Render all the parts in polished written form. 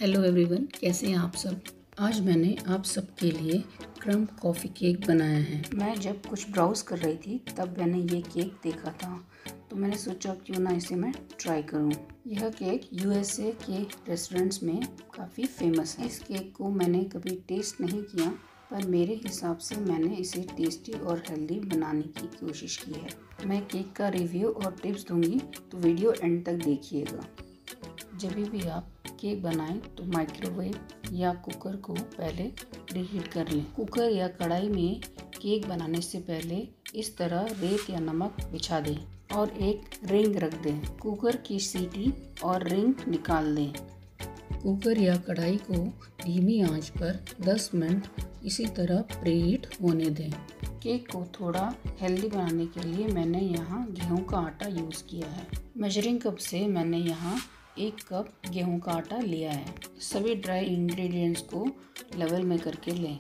Hello everyone, कैसे हैं आप सब। आज मैंने आप सबके लिए क्रम्ब कॉफ़ी केक बनाया है। मैं जब कुछ ब्राउज़ कर रही थी तब मैंने ये केक देखा था, तो मैंने सोचा क्यों ना इसे मैं ट्राई करूं। यह केक यूएसए के रेस्टोरेंट्स में काफ़ी फेमस है। इस केक को मैंने कभी टेस्ट नहीं किया, पर मेरे हिसाब से मैंने इसे टेस्टी और हेल्दी बनाने की कोशिश की है। मैं केक का रिव्यू और टिप्स दूंगी, तो वीडियो एंड तक देखिएगा। जब भी आप केक बनाएं तो माइक्रोवेव या कुकर को पहले प्रीहीट कर लें। कुकर या कढ़ाई में केक बनाने से पहले इस तरह रेत या नमक बिछा दें और एक रिंग रख दें। कुकर की सीटी और रिंग निकाल दें। कुकर या कढ़ाई को धीमी आंच पर 10 मिनट इसी तरह प्रीहीट होने दें। केक को थोड़ा हेल्दी बनाने के लिए मैंने यहाँ गेहूं का आटा यूज़ किया है। मेजरिंग कप से मैंने यहाँ 1 कप गेहूं का आटा लिया है। सभी ड्राई इंग्रेडिएंट्स को लेवल में करके लें।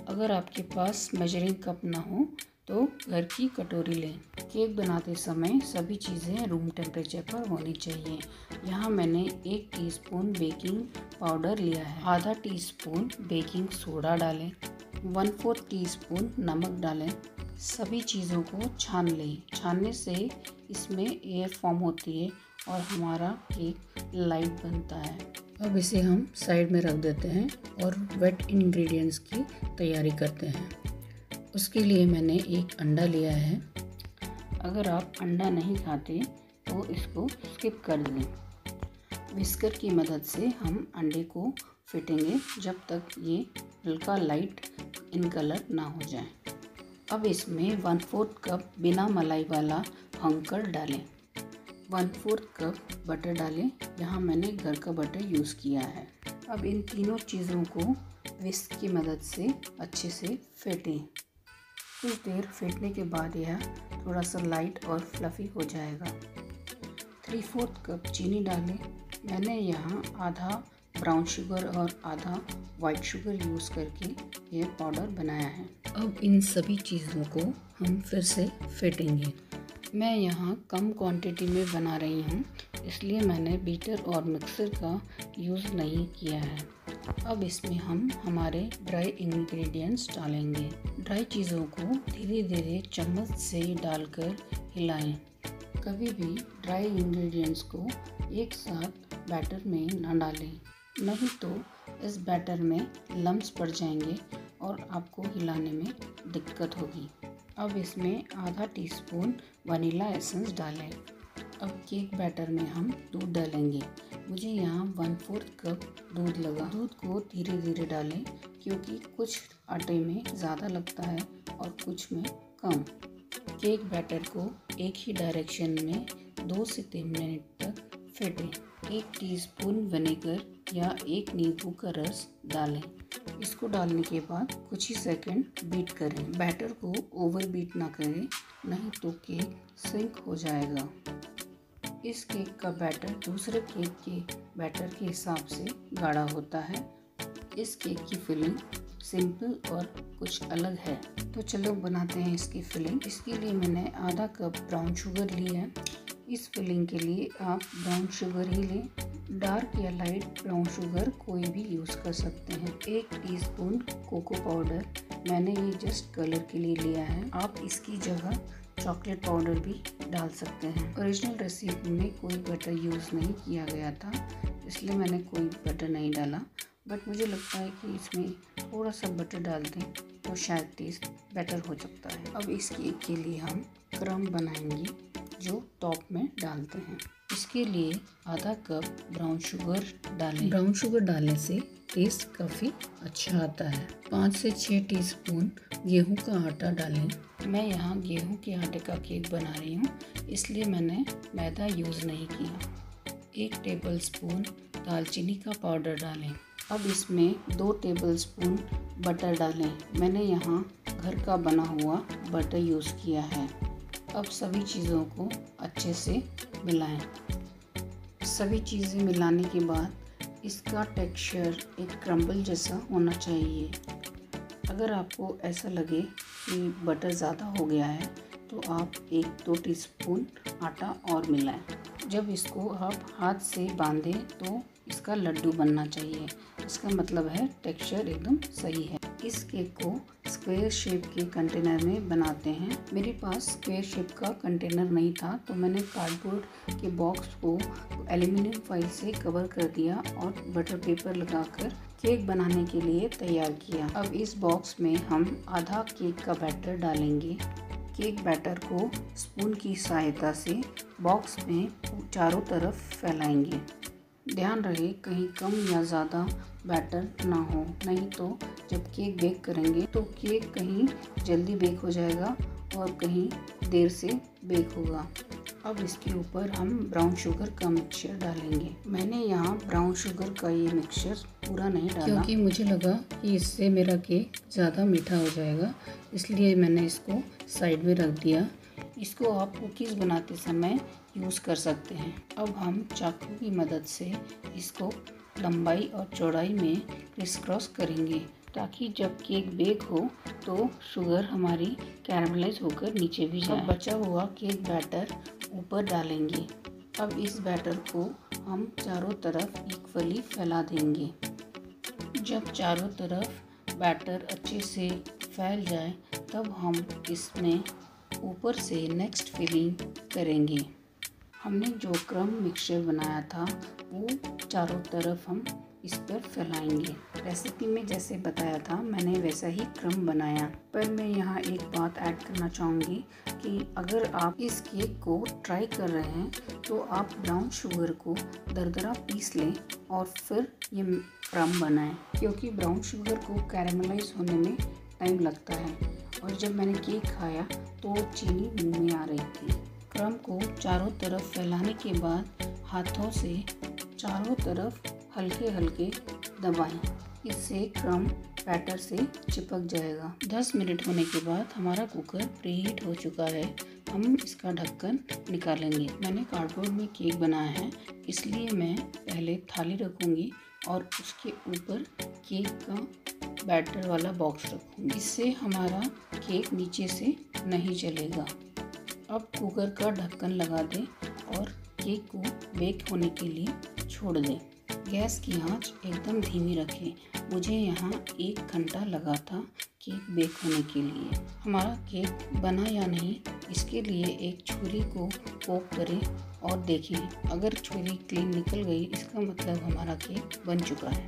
अगर आपके पास मेजरिंग कप ना हो तो घर की कटोरी लें। केक बनाते समय सभी चीज़ें रूम टेम्परेचर पर होनी चाहिए। यहाँ मैंने 1 टीस्पून बेकिंग पाउडर लिया है। आधा टीस्पून बेकिंग सोडा डालें। 1/4 टीस्पून नमक डालें। सभी चीज़ों को छान लें। छानने से इसमें एयर फॉर्म होती है और हमारा केक लाइट बनता है। अब इसे हम साइड में रख देते हैं और वेट इंग्रेडिएंट्स की तैयारी करते हैं। उसके लिए मैंने 1 अंडा लिया है। अगर आप अंडा नहीं खाते तो इसको स्किप कर दें। विस्कर की मदद से हम अंडे को फेंटेंगे जब तक ये हल्का लाइट इन कलर ना हो जाए। अब इसमें 1/4 कप बिना मलाई वाला हंकड़ डालें। 1/4 कप बटर डालें। यहाँ मैंने घर का बटर यूज़ किया है। अब इन तीनों चीज़ों को विस्क की मदद से अच्छे से फेंटें। कुछ देर फेंटने के बाद यह थोड़ा सा लाइट और फ्लफ़ी हो जाएगा। 3/4 कप चीनी डालें। मैंने यहाँ आधा ब्राउन शुगर और आधा वाइट शुगर यूज़ करके यह पाउडर बनाया है। अब इन सभी चीज़ों को हम फिर से फेंटेंगे। मैं यहाँ कम क्वांटिटी में बना रही हूँ, इसलिए मैंने बीटर और मिक्सर का यूज़ नहीं किया है। अब इसमें हम हमारे ड्राई इंग्रेडिएंट्स डालेंगे। ड्राई चीज़ों को धीरे धीरे चम्मच से डालकर हिलाएं। कभी भी ड्राई इंग्रेडिएंट्स को एक साथ बैटर में न डालें, नहीं तो इस बैटर में लम्प्स पड़ जाएंगे और आपको हिलाने में दिक्कत होगी। अब इसमें आधा टीस्पून वनीला एसेंस डालें। अब केक बैटर में हम दूध डालेंगे। मुझे यहाँ 1/4 कप दूध लगा। दूध को धीरे धीरे डालें क्योंकि कुछ आटे में ज़्यादा लगता है और कुछ में कम। केक बैटर को एक ही डायरेक्शन में 2 से 3 मिनट तक फेंटें। 1 टीस्पून विनेगर या 1 नींबू का रस डालें। इसको डालने के बाद कुछ ही सेकंड बीट करें। बैटर को ओवर बीट ना करें, नहीं तो केक सिंक हो जाएगा। इस केक का बैटर दूसरे केक के बैटर के हिसाब से गाढ़ा होता है। इस केक की फिलिंग सिंपल और कुछ अलग है, तो चलो बनाते हैं इसकी फिलिंग। इसके लिए मैंने आधा कप ब्राउन शुगर ली है। इस फिलिंग के लिए आप ब्राउन शुगर ही लें। डार्क या लाइट ब्राउन शुगर कोई भी यूज़ कर सकते हैं। 1 टीस्पून कोको पाउडर, मैंने ये जस्ट कलर के लिए लिया है। आप इसकी जगह चॉकलेट पाउडर भी डाल सकते हैं। ओरिजिनल रेसिपी में कोई बटर यूज़ नहीं किया गया था, इसलिए मैंने कोई बटर नहीं डाला, बट मुझे लगता है कि इसमें थोड़ा सा बटर डाल दें तो शायद टेस्ट बेटर हो सकता है। अब इस केक के लिए हम क्रम्ब बनाएंगे जो टॉप में डालते हैं। इसके लिए आधा कप ब्राउन शुगर डालें। ब्राउन शुगर डालने से टेस्ट काफ़ी अच्छा आता है। 5 से 6 टीस्पून गेहूं का आटा डालें। मैं यहाँ गेहूं के आटे का केक बना रही हूँ, इसलिए मैंने मैदा यूज़ नहीं किया। 1 टेबलस्पून दालचीनी का पाउडर डालें। अब इसमें 2 टेबलस्पून बटर डालें। मैंने यहाँ घर का बना हुआ बटर यूज़ किया है। अब सभी चीज़ों को अच्छे से मिलाएं। सभी चीज़ें मिलाने के बाद इसका टेक्सचर एक क्रम्बल जैसा होना चाहिए। अगर आपको ऐसा लगे कि बटर ज़्यादा हो गया है तो आप 1-2 टीस्पून आटा और मिलाएं। जब इसको आप हाथ से बांधें तो इसका लड्डू बनना चाहिए। इसका मतलब है टेक्सचर एकदम सही है। इस केक को स्क्वायर शेप के कंटेनर में बनाते हैं। मेरे पास स्क्वायर शेप का कंटेनर नहीं था, तो मैंने कार्डबोर्ड के बॉक्स को एल्युमिनियम फॉइल से कवर कर दिया और बटर पेपर लगाकर केक बनाने के लिए तैयार किया। अब इस बॉक्स में हम आधा केक का बैटर डालेंगे। केक बैटर को स्पून की सहायता से बॉक्स में चारों तरफ फैलाएंगे। ध्यान रहे कहीं कम या ज़्यादा बैटर ना हो, नहीं तो जब केक बेक करेंगे तो केक कहीं जल्दी बेक हो जाएगा और कहीं देर से बेक होगा। अब इसके ऊपर हम ब्राउन शुगर का मिक्सचर डालेंगे। मैंने यहाँ ब्राउन शुगर का ये मिक्सचर पूरा नहीं डाला क्योंकि मुझे लगा कि इससे मेरा केक ज़्यादा मीठा हो जाएगा, इसलिए मैंने इसको साइड में रख दिया। इसको आप कुकीज़ बनाते समय यूज़ कर सकते हैं। अब हम चाकू की मदद से इसको लंबाई और चौड़ाई में क्रिस क्रॉस करेंगे, ताकि जब केक बेक हो तो शुगर हमारी कैरमलाइज होकर नीचे भी जाए। अब बचा हुआ केक बैटर ऊपर डालेंगे। अब इस बैटर को हम चारों तरफ इक्वली फैला देंगे। जब चारों तरफ बैटर अच्छे से फैल जाए तब हम इसमें ऊपर से नेक्स्ट फिलिंग करेंगे। हमने जो क्रम मिक्सचर बनाया था वो चारों तरफ हम इस पर फैलाएंगे। रेसिपी में जैसे बताया था मैंने वैसा ही क्रम बनाया, पर मैं यहाँ एक बात ऐड करना चाहूँगी कि अगर आप इस केक को ट्राई कर रहे हैं तो आप ब्राउन शुगर को दरदरा पीस लें और फिर ये क्रम बनाएं, क्योंकि ब्राउन शुगर को कैरेमलाइज होने में टाइम लगता है। और जब मैंने केक खाया तो चीनी मुँह में आ रही थी। क्रम को चारों तरफ फैलाने के बाद हाथों से चारों तरफ हल्के हल्के दबाएं। इससे क्रम बैटर से चिपक जाएगा। 10 मिनट होने के बाद हमारा कुकर प्रीहीट हो चुका है। हम इसका ढक्कन निकालेंगे। मैंने कार्डबोर्ड में केक बनाया है, इसलिए मैं पहले थाली रखूँगी और उसके ऊपर केक का बैटर वाला बॉक्स रखूँगी। इससे हमारा केक नीचे से नहीं जलेगा। अब कुकर का ढक्कन लगा दें और केक को बेक होने के लिए छोड़ दें। गैस की आंच एकदम धीमी रखें। मुझे यहाँ 1 घंटा लगा था केक बेक होने के लिए। हमारा केक बना या नहीं, इसके लिए एक छुरी को पोक करें और देखें। अगर छुरी क्लीन निकल गई, इसका मतलब हमारा केक बन चुका है।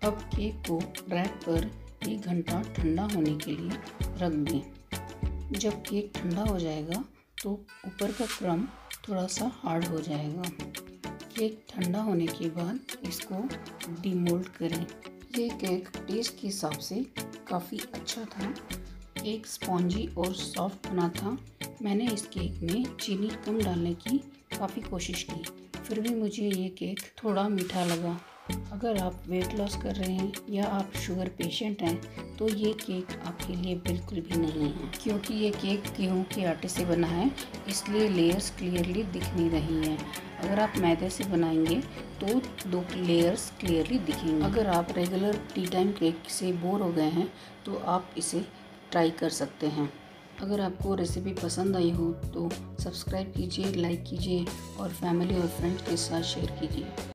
अब केक को रैक पर 1 घंटा ठंडा होने के लिए रख दें। जब केक ठंडा हो जाएगा तो ऊपर का क्रम थोड़ा सा हार्ड हो जाएगा। केक ठंडा होने के बाद इसको डीमोल्ड करें। ये केक टेस्ट के हिसाब से काफ़ी अच्छा था। केक स्पॉन्जी और सॉफ्ट बना था। मैंने इस केक में चीनी कम डालने की काफ़ी कोशिश की, फिर भी मुझे ये केक थोड़ा मीठा लगा। अगर आप वेट लॉस कर रहे हैं या आप शुगर पेशेंट हैं तो ये केक आपके लिए बिल्कुल भी नहीं है, क्योंकि ये केक गेहूं के आटे से बना है, इसलिए लेयर्स क्लियरली दिख नहीं रही हैं। अगर आप मैदे से बनाएंगे तो 2 लेयर्स क्लियरली दिखेंगे। अगर आप रेगुलर टी टाइम केक से बोर हो गए हैं तो आप इसे ट्राई कर सकते हैं। अगर आपको रेसिपी पसंद आई हो तो सब्सक्राइब कीजिए, लाइक कीजिए और फैमिली और फ्रेंड्स के साथ शेयर कीजिए।